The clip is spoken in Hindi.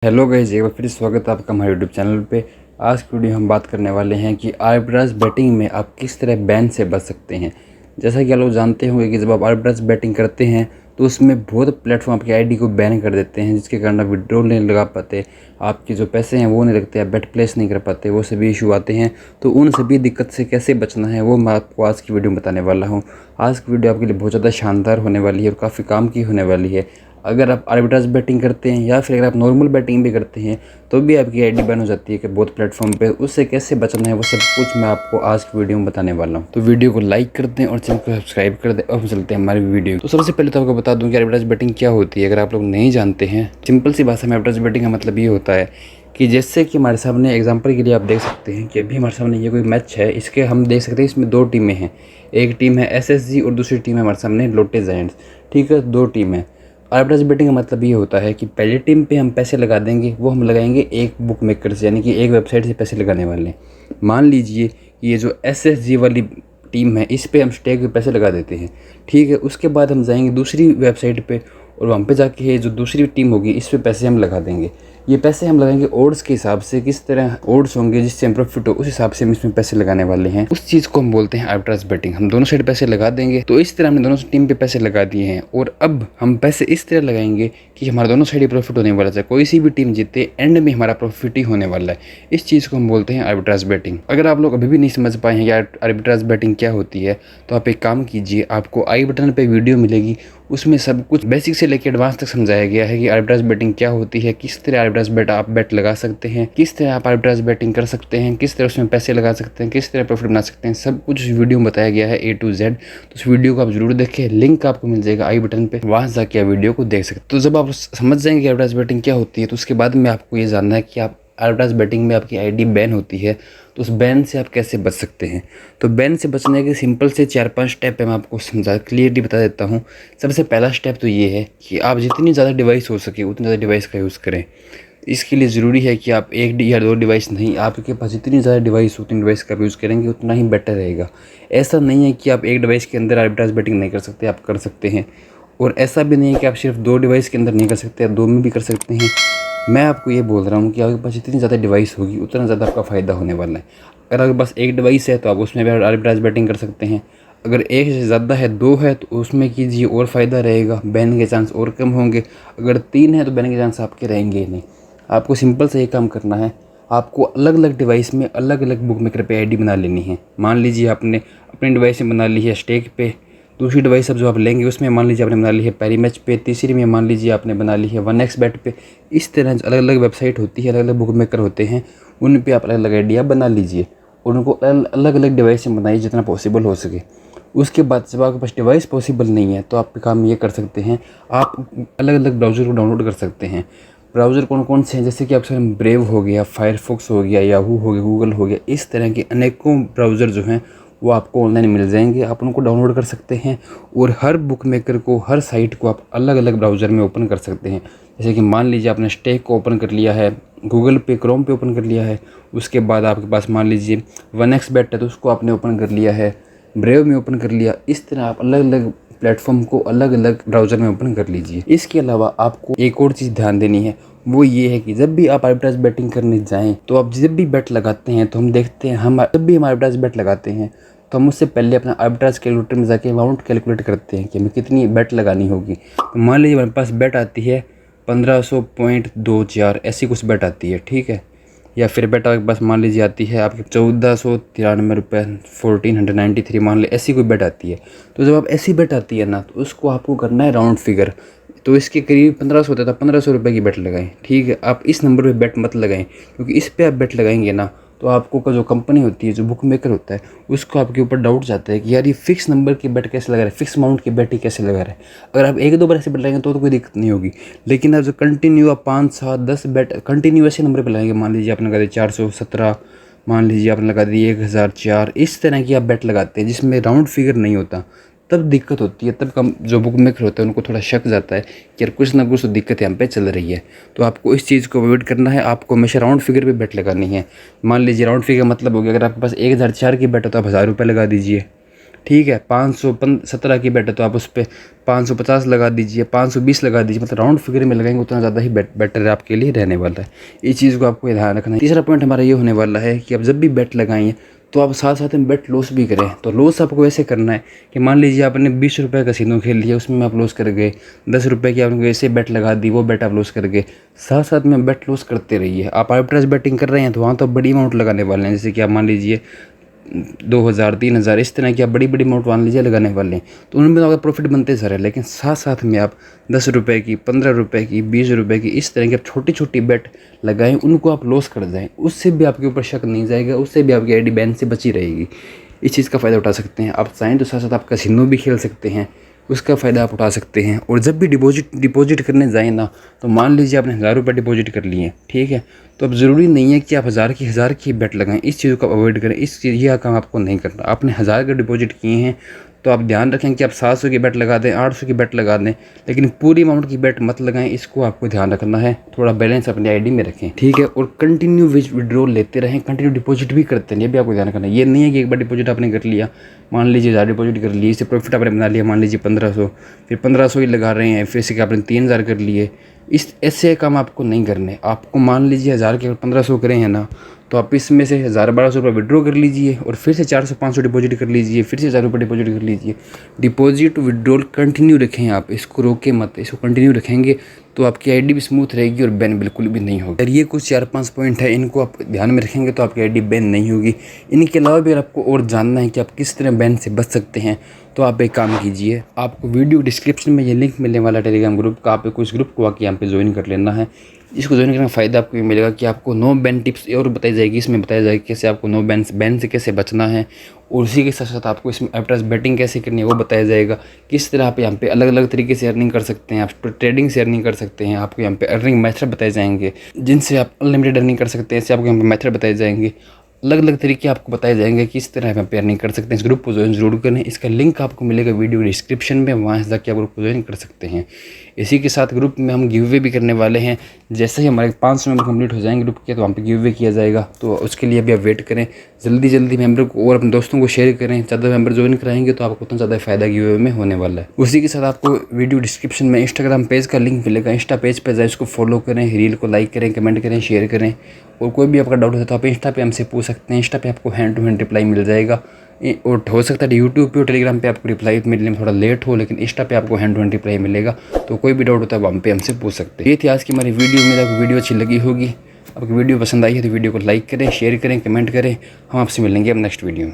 हेलो गाइस, एक बार फिर स्वागत है आपका हमारे यूट्यूब चैनल पे। आज की वीडियो हम बात करने वाले हैं कि आर्बिट्राज बैटिंग में आप किस तरह बैन से बच सकते हैं। जैसा कि आप लोग जानते होंगे कि जब आप आर्बिट्राज बैटिंग करते हैं तो उसमें बहुत प्लेटफॉर्म आपकी आईडी को बैन कर देते हैं, जिसके कारण आप विड्रॉल नहीं लगा पाते, आपके जो पैसे हैं वो नहीं लगते, आप बेट प्लेस नहीं कर पाते, वो सभी इशू आते हैं। तो उन सभी दिक्कत से कैसे बचना है वो मैं आपको आज की वीडियो में बताने वाला हूँ। आज की वीडियो आपके लिए बहुत ज़्यादा शानदार होने वाली है और काफ़ी काम की होने वाली है। अगर आप आर्बिट्राज बैटिंग करते हैं या फिर अगर आप नॉर्मल बैटिंग भी करते हैं तो भी आपकी आईडी बैन हो जाती है कि बहुत प्लेटफॉर्म पे, उससे कैसे बचना है वो सब कुछ मैं आपको आज की वीडियो में बताने वाला हूँ। तो वीडियो को लाइक कर दें और चैनल को सब्सक्राइब कर दें और चलते हैं हमारी वीडियो। तो सबसे पहले तो आपको बता दूँ कि आर्बिट्राज बैटिंग क्या होती है। अगर आप लोग नहीं जानते हैं, सिंपल सी भाषा में आर्बिट्राज बैटिंग का मतलब ये होता है कि जैसे कि हमारे सामने एग्जांपल के लिए आप देख सकते हैं कि अभी हमारे सामने ये कोई मैच है, इसके हम देख सकते हैं इसमें दो टीमें हैं। एक टीम है एसएसजी और दूसरी टीम है हमारे सामने लोटे जायंट्स। ठीक है, दो टीम है। आर्बिट्राज बैटिंग का मतलब ये होता है कि पहली टीम पे हम पैसे लगा देंगे, वो हम लगाएंगे एक बुक मेकर से, यानी कि एक वेबसाइट से पैसे लगाने वाले हैं। मान लीजिए ये जो एसएसजी वाली टीम है इस पे हम स्टेक पे पैसे लगा देते हैं। ठीक है, उसके बाद हम जाएंगे दूसरी वेबसाइट पे और वहाँ पे जाके ये जो दूसरी टीम होगी इस पे पैसे हम लगा देंगे। ये पैसे हम लगाएंगे ओड्स के हिसाब से, किस तरह ओड्स होंगे जिससे हम प्रॉफिट हो उस हिसाब से हम इसमें पैसे लगाने वाले हैं। उस चीज़ को हम बोलते हैं आर्बिट्राज बैटिंग। हम दोनों साइड पैसे लगा देंगे। तो इस तरह हमने दोनों टीम पे पैसे लगा दिए हैं और अब हम पैसे इस तरह लगाएंगे कि हमारा दोनों साइड ही प्रॉफिट होने वाला है। कोई सी भी टीम जीते एंड में हमारा प्रॉफिट ही होने वाला है। इस चीज़ को हम बोलते हैं आर्बिट्राज बैटिंग। अगर आप लोग अभी भी नहीं समझ पाए हैं कि आर्बिट्राज बैटिंग क्या होती है तो आप एक काम कीजिए, आपको आई बटन पे वीडियो मिलेगी, उसमें सब कुछ बेसिक से लेकर एडवांस तक समझाया गया है कि आर्बिट्राज बैटिंग क्या होती है, किस तरह आर्बिट्राज बैट आप बैट लगा सकते हैं, किस तरह आप आर्बिट्राज बैटिंग कर सकते हैं, किस तरह उसमें पैसे लगा सकते हैं, किस तरह प्रॉफिट बना सकते हैं। सब कुछ इस वीडियो में बताया गया है A to Z। तो उस वीडियो को आप जरूर देखें, लिंक आपको मिल जाएगा आई बटन पे, वहाँ जाके आप वीडियो को देख सकते हैं। तो जब आप समझ जाएंगे आर्बिट्राज बैटिंग क्या होती है तो उसके बाद में आपको ये जानना है कि आप आर्बिट्राज बैटिंग में आपकी आईडी बैन होती है तो उस बैन से आप कैसे बच सकते हैं। तो बैन से बचने के सिंपल से 4-5 स्टेप है, मैं आपको समझा क्लियरली बता देता हूँ। सबसे पहला स्टेप तो ये है कि आप जितनी ज़्यादा डिवाइस हो सके उतनी ज़्यादा डिवाइस का यूज़ करें। इसके लिए ज़रूरी है कि आप एक या दो डिवाइस नहीं, आपके पास जितनी ज़्यादा डिवाइस हो उतनी डिवाइस का यूज़ करेंगे उतना ही बेटर रहेगा। ऐसा नहीं है कि आप एक डिवाइस के अंदर आर्बिट्राज बैटिंग नहीं कर सकते, आप कर सकते हैं। और ऐसा भी नहीं है कि आप सिर्फ दो डिवाइस के अंदर नहीं कर सकते, आप दो में भी कर सकते हैं। मैं आपको ये बोल रहा हूँ कि आपके पास जितनी ज़्यादा डिवाइस होगी उतना ज़्यादा आपका फ़ायदा होने वाला है। अगर आपके पास एक डिवाइस है तो आप उसमें भी आर्बिट्राज बैटिंग कर सकते हैं। अगर एक से ज़्यादा है, दो है, तो उसमें कीजिए और फ़ायदा रहेगा, बैन के चांस और कम होंगे। अगर तीन है तो बैन के चांस आपके रहेंगे ही नहीं। आपको सिंपल से ये काम करना है, आपको अलग अलग डिवाइस में अलग अलग बुक मेकर पे आईडी बना लेनी है। मान लीजिए आपने अपनी डिवाइस में बना ली है स्टेक पे, दूसरी डिवाइस अब जो आप लेंगे उसमें मान लीजिए आपने बना ली है पैरीमैच पे, तीसरी में मान लीजिए आपने बना ली है 1xBet पे। इस तरह अलग अलग वेबसाइट होती है, अलग अलग बुक मेकर होते हैं, उन पे आप अलग अलग आइडिया बना लीजिए और उनको अलग अलग डिवाइस में बनाइए जितना पॉसिबल हो सके। उसके बाद जब आपके पास डिवाइस पॉसिबल नहीं है तो आप काम ये कर सकते हैं, आप अलग अलग ब्राउज़र को डाउनलोड कर सकते हैं। ब्राउज़र कौन कौन से हैं, जैसे कि आपके ब्रेव हो गया, फायरफॉक्स हो गया, याहू हो गया, गूगल हो गया। इस तरह के अनेकों ब्राउज़र जो हैं वो आपको ऑनलाइन मिल जाएंगे, आप उनको डाउनलोड कर सकते हैं और हर बुक मेकर को, हर साइट को आप अलग अलग ब्राउज़र में ओपन कर सकते हैं। जैसे कि मान लीजिए आपने स्टेक को ओपन कर लिया है, गूगल पे क्रोम पे ओपन कर लिया है, उसके बाद आपके पास मान लीजिए 1xBet है तो उसको आपने ओपन कर लिया है, ब्रेव में ओपन कर लिया। इस तरह आप अलग अलग प्लेटफॉर्म को अलग अलग ब्राउज़र में ओपन कर लीजिए। इसके अलावा आपको एक और चीज़ ध्यान देनी है, वो ये है कि जब भी आप आर्बिट्राज बैटिंग करने जाएं तो आप जब भी बेट लगाते हैं तो हम देखते हैं, हम जब भी हम आर्बिट्राज बेट लगाते हैं तो हम उससे पहले अपना आर्बिट्राज कैलकुलेटर में जाके अमाउंट कैलकुलेट करते हैं कि हमें कितनी बेट लगानी होगी। तो मान लीजिए हमारे पास बेट आती है 1500.24, ऐसी कुछ बेट आती है, ठीक है। या फिर बेट आपके पास मान लीजिए आती है आपके 1493 रुपये, 1493 मान ली, ऐसी कोई बेट आती है। तो जब आप ऐसी बेट आती है ना तो उसको आपको करना है राउंड फिगर। तो इसके करीब 1500 होता था, 1500 रुपये की बेट लगाएं, ठीक है। आप इस नंबर पे बेट मत लगाएं, क्योंकि इस पे आप बेट लगाएंगे ना तो आपको का जो कंपनी होती है, जो बुक मेकर होता है, उसको आपके ऊपर डाउट जाता है कि यार ये फिक्स नंबर की बेट कैसे लगा रहा है, फिक्स अमाउंट की बेट ही कैसे लगा रहा है। अगर आप एक दो बार ऐसे बेट लगाएंगे तो कोई दिक्कत नहीं होगी, लेकिन आप जो कंटिन्यू आप 5, 7, 10 बेट कंटिन्यू ऐसे नंबर पर लगाएंगे, मान लीजिए आपने लगा दिया 417, मान लीजिए आपने लगा दी 1004, इस तरह की आप बेट लगाते हैं जिसमें राउंड फिगर नहीं होता, तब दिक्कत होती है। तब कम जो बुक मेकर होता है उनको थोड़ा शक जाता है कि यार कुछ ना कुछ तो दिक्कत यहाँ पे चल रही है। तो आपको इस चीज़ को अवॉइड करना है, आपको हमेशा राउंड फिगर पे बेट लगानी है। मान लीजिए राउंड फिगर मतलब हो गया, अगर आपके पास 1004 की बेट हो तो आप 1000 रुपये लगा दीजिए। ठीक है। 517 की बेट है तो आप उस पर 550 लगा दीजिए, 520 लगा दीजिए, मतलब राउंड फिगर में लगाएंगे उतना ज़्यादा ही बेटर आपके लिए रहने वाला है। इस चीज़ को आपको ध्यान रखना है। तीसरा पॉइंट हमारा ये होने वाला है कि आप जब भी बेट लगाएं तो आप साथ साथ में बेट लॉस भी करें। तो लॉस आपको ऐसे करना है कि मान लीजिए आपने 20 रुपये का सीनो खेल लिया, उसमें आप लॉस कर गए, 10 रुपये की आपने ऐसे बेट लगा दी, वो बेट आप लॉस कर गए। साथ साथ में बेट लॉस करते रहिए। आप आर्बिट्रेज बेटिंग कर रहे हैं तो वहाँ तो बड़ी अमाउंट लगाने वाले हैं, जैसे कि आप मान लीजिए 2000 3000 इस तरह की आप बड़ी बड़ी अमाउंट मान लीजिए लगाने वाले हैं, तो उनमें तो अगर प्रॉफिट बनते सर है। लेकिन साथ साथ में आप 10 रुपये की, 15 रुपये की, 20 रुपये की इस तरह की आप छोटी छोटी बेट लगाएं, उनको आप लॉस कर जाएं, उससे भी आपके ऊपर शक नहीं जाएगा, उससे भी आपकी आईडी बैन से बची रहेगी। इस चीज़ का फ़ायदा उठा सकते हैं। आप चाहें तो साथ साथ आप कैसीनो भी खेल सकते हैं, उसका फ़ायदा आप उठा सकते हैं। और जब भी डिपॉजिट करने जाएँ ना, तो मान लीजिए आपने 1000 रुपये डिपॉजिट कर लिए, ठीक है, तो अब ज़रूरी नहीं है कि आप हज़ार की बेट लगाएं। इस चीज़ को अवॉइड करें, यह काम आपको नहीं करना। आपने 1000 के डिपॉजिट किए हैं तो आप ध्यान रखें कि आप 700 की बेट लगा दें, 800 की बेट लगा दें, लेकिन पूरी अमाउंट की बेट मत लगाएं। इसको आपको ध्यान रखना है, थोड़ा बैलेंस अपनी आईडी में रखें, ठीक है। और कंटिन्यू विड्रॉल लेते रहें, कंटिन्यू डिपॉजिट भी करते हैं, ये भी आपको ध्यान रखना है। ये नहीं है कि एक बार डिपॉजिट आपने कर लिया, मान लीजिए 1000 डिपॉजिट कर लिए, इससे प्रॉफिट आपने बना लिया मान लीजिए 1500, फिर 1500 ही लगा रहे हैं, फिर से आपने 3000 कर लिए। इस ऐसे काम आपको नहीं करने। आपको मान लीजिए 1000 के 1500 करें हैं ना, तो आप इसमें से 1000-1200 रुपये विड्रॉ कर लीजिए और फिर से 400-500 डिपॉजिट कर लीजिए, फिर से 1000 रुपये डिपॉजिट कर लीजिए। डिपॉजिट विड्रॉल कंटिन्यू रखें आप, इसको रोके मत। इसको कंटिन्यू रखेंगे तो आपकी आईडी भी स्मूथ रहेगी और बैन बिल्कुल भी नहीं होगी। और ये कुछ 4-5 पॉइंट है, इनको आप ध्यान में रखेंगे तो आपकी आईडी बैन नहीं होगी। इनके अलावा भी अगर आपको और जानना है कि आप किस तरह बैन से बच सकते हैं, तो आप एक काम कीजिए, आपको वीडियो डिस्क्रिप्शन में ये लिंक मिलने वाला टेलीग्राम ग्रुप का, आप उस ग्रुप को आके यहाँ पे ज्वाइन कर लेना है। इसको ज्वाइन करने का फ़ायदा आपको ये मिलेगा कि आपको नो बैन टिप्स और बताई जाएगी। इसमें बताया जाएगा कैसे आपको नो बैन से कैसे बचना है, और उसी के साथ साथ आपको इसमें आर्बिट्रेज बेटिंग कैसे करनी है वो बताया जाएगा। किस तरह आप यहाँ पे अलग अलग तरीके से अर्निंग कर सकते हैं, आप ट्रेडिंग से अर्निंग कर सकते हैं। आपको यहाँ पे अर्निंग मेथड बताए जाएंगे जिनसे आप अनलिमिटेड अर्निंग कर सकते हैं। ऐसे आपको यहाँ पे मेथड बताए जाएंगे, अलग अलग तरीके आपको बताए जाएंगे किस तरह आप अर्निंग कर सकते हैं। इस ग्रुप को ज्वाइन जरूर करें, इसका लिंक आपको मिलेगा वीडियो डिस्क्रिप्शन में, वहाँ से जाकर आप ग्रुप को ज्वाइन कर सकते हैं। इसी के साथ ग्रुप में हम गिव अवे भी करने वाले हैं। जैसे ही हमारे 500 मेंबर कंप्लीट हो जाएंगे ग्रुप के, तो वहाँ पे गिव अवे किया जाएगा। तो उसके लिए अभी आप वेट करें, जल्दी मेंबर को और अपने दोस्तों को शेयर करें। ज़्यादा मेंबर ज्वाइन कराएंगे तो आपको उतना ज़्यादा फ़ायदा गिव अवे में होने वाला है। उसी के साथ आपको वीडियो डिस्क्रिप्शन में इंस्टाग्राम पेज का लिंक मिलेगा, इंस्टा पेज पर जाए, उसको फॉलो करें, रील को लाइक करें, कमेंट करें, शेयर करें। और कोई भी आपका डाउट है तो आप इंस्टा पे हमसे पूछ सकते हैं। इंस्टा पे आपको हैंड टू हैंड रिप्लाई मिल जाएगा। और हो सकता है यूट्यूब पे और टेलीग्राम पे आपको रिप्लाई मिलने में थोड़ा लेट हो, लेकिन इंस्टा पे आपको हैंड टू हैंड रिप्लाई मिलेगा। तो कोई भी डाउट होता है वहाँ पे हमसे पूछ सकते हैं। ये थी आज की हमारी वीडियो। में आपको वीडियो अच्छी लगी होगी, आपको वीडियो पसंद आई है तो वीडियो को लाइक करें, शेयर करें, कमेंट करें। हम आपसे मिलेंगे अब नेक्स्ट वीडियो में।